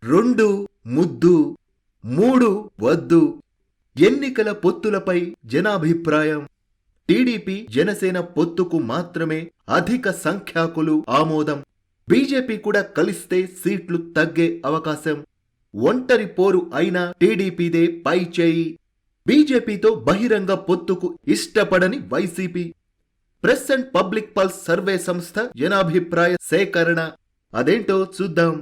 2 ముద్దు, 3 వద్దు. ఎన్నికల పొత్తులపై జనాభిప్రాయం. టీడీపీ జనసేన పొత్తుకు మాత్రమే అధిక సంఖ్యాకులు ఆమోదం. బీజేపీ కూడా కలిస్తే సీట్లు తగ్గే అవకాశం. ఒంటరి పోరు అయినా టీడీపీదే పై చేయి. బీజేపీతో బహిరంగ పొత్తుకు ఇష్టపడని YCP. Press and public pulse survey సంస్థ జనాభిప్రాయ సేకరణ. అదేంటో చూద్దాం.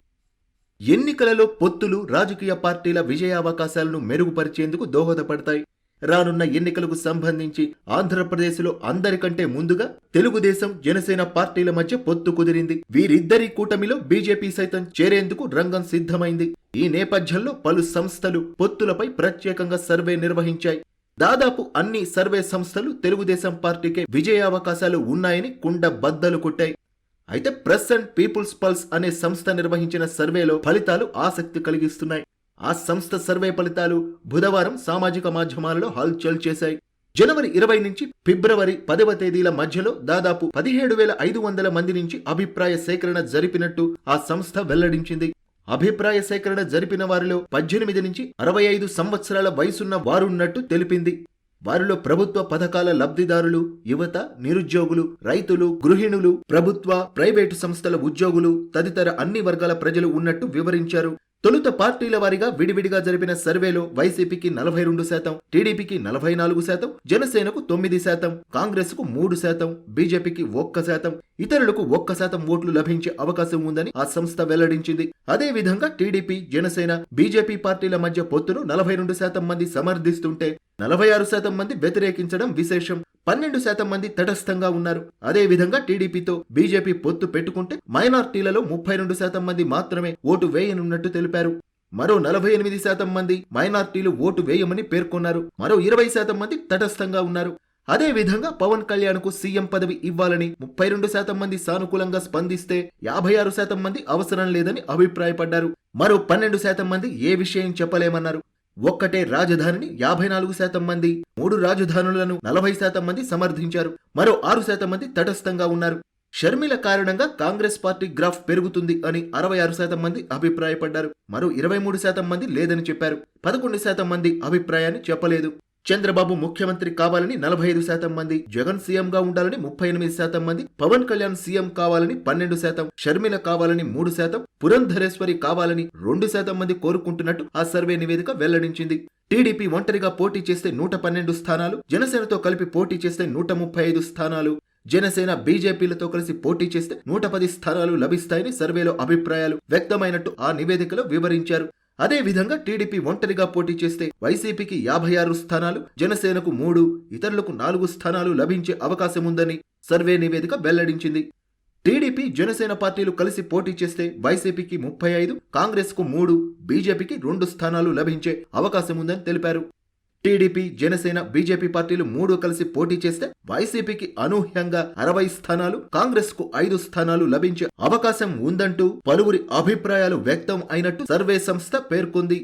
ఎన్నికలలో పొత్తులు రాజకీయ పార్టీల విజయావకాశాలను మెరుగుపరిచేందుకు దోహదపడతాయి. రానున్న ఎన్నికలకు సంబంధించి ఆంధ్రప్రదేశ్లో అందరికంటే ముందుగా తెలుగుదేశం, జనసేన పార్టీల మధ్య పొత్తు కుదిరింది. వీరిద్దరి కూటమిలో బీజేపీ సైతం చేరేందుకు రంగం సిద్ధమైంది. ఈ నేపథ్యంలో పలు సంస్థలు పొత్తులపై ప్రత్యేకంగా సర్వే నిర్వహించాయి. దాదాపు అన్ని సర్వే సంస్థలు తెలుగుదేశం పార్టీకే విజయావకాశాలు ఉన్నాయని కుండ బద్దలు కొట్టాయి. అయితే ప్రెస్ అండ్ పీపుల్స్ పల్స్ అనే సంస్థ నిర్వహించిన సర్వేలో ఫలితాలు ఆసక్తి కలిగిస్తున్నాయి. ఆ సంస్థ సర్వే ఫలితాలు బుధవారం సామాజిక మాధ్యమాలలో హల్చల్ చేశాయి. జనవరి 20 నుంచి ఫిబ్రవరి 10వ తేదీల మధ్యలో దాదాపు 17,500 మంది నుంచి అభిప్రాయ సేకరణ జరిపినట్టు ఆ సంస్థ వెల్లడించింది. అభిప్రాయ సేకరణ జరిపిన వారిలో 18 నుంచి 65 సంవత్సరాల వయసున్న వారున్నట్టు తెలిపింది. వారిలో ప్రభుత్వ పథకాల లబ్ధిదారులు, యువత, నిరుద్యోగులు, రైతులు, గృహిణులు, ప్రభుత్వ, ప్రైవేటు సంస్థల ఉద్యోగులు తదితర అన్ని వర్గాల ప్రజలు ఉన్నట్టు వివరించారు. తొలుత పార్టీల వారీగా విడివిడిగా జరిపిన సర్వేలో వైసీపీకి 42%, టీడీపీకి 44%, జనసేనకు 9%, కాంగ్రెస్ కు 3%, బీజేపీకి 1%, ఇతరులకు 1% ఓట్లు లభించే అవకాశం ఉందని ఆ సంస్థ వెల్లడించింది. అదే విధంగా టీడీపీ, జనసేన, బీజేపీ పార్టీల మధ్య పొత్తును 42% మంది సమర్థిస్తుంటే 46% మంది వ్యతిరేకించడం విశేషం. 12% మంది తటస్థంగా ఉన్నారు. అదే విధంగా టీడీపీతో బీజేపీ పొత్తు పెట్టుకుంటే మైనార్టీలలో 32% మంది మాత్రమే ఓటు వేయనున్నట్టు తెలిపారు. మరో 48% మంది మైనార్టీలు ఓటు వేయమని పేర్కొన్నారు. మరో 20% మంది తటస్థంగా ఉన్నారు. అదే విధంగా పవన్ కళ్యాణ్ కు సీఎం పదవి ఇవ్వాలని 32% మంది సానుకూలంగా స్పందిస్తే 56% మంది అవసరం లేదని అభిప్రాయపడ్డారు. మరో 12% మంది ఏ విషయం చెప్పలేమన్నారు. ఒక్కటే రాజధానిని 54% మంది, 3 రాజధానులను 40% మంది సమర్థించారు. మరో 6% మంది తటస్థంగా ఉన్నారు. షర్మిల కారణంగా కాంగ్రెస్ పార్టీ గ్రాఫ్ పెరుగుతుంది అని 66% మంది అభిప్రాయపడ్డారు. మరో 23% మంది లేదని చెప్పారు. 11% మంది అభిప్రాయాన్ని చెప్పలేదు. చంద్రబాబు ముఖ్యమంత్రి కావాలని 45% మంది, జగన్ సీఎంగా ఉండాలని 38% మంది, పవన్ కళ్యాణ్ సీఎం కావాలని 12%, షర్మిల కావాలని 3%, పురంధరేశ్వరి కావాలని 2% మంది కోరుకుంటున్నట్టు ఆ సర్వే నివేదిక వెల్లడించింది. టీడీపీ ఒంటరిగా పోటీ చేస్తే 112 స్థానాలు, జనసేనతో కలిపి పోటీ చేస్తే 135 స్థానాలు, జనసేన బీజేపీలతో కలిసి పోటీ చేస్తే 110 స్థానాలు లభిస్తాయని సర్వేలో అభిప్రాయాలు వ్యక్తమైనట్టు ఆ నివేదికలో వివరించారు. అదే విధంగా టీడీపీ ఒంటరిగా పోటీ చేస్తే వైసీపీకి 56 స్థానాలు, జనసేనకు 3, ఇతరులకు 4 స్థానాలు లభించే అవకాశం ఉందని సర్వే నివేదిక వెల్లడించింది. టీడీపీ, జనసేన పార్టీలు కలిసి పోటీ చేస్తే వైసీపీకి 35, కాంగ్రెస్ కు 3, బీజేపీకి 2 స్థానాలు లభించే అవకాశం ఉందని తెలిపారు. టీడీపీ, జనసేన, బీజేపీ పార్టీలు 3 కలిసి పోటీ చేస్తే వైసీపీకి అనూహ్యంగా 60 స్థానాలు, కాంగ్రెస్ కు 5 స్థానాలు లభించే అవకాశం ఉందంటూ పలువురి అభిప్రాయాలు వ్యక్తం అయినట్టు సర్వే సంస్థ పేర్కొంది.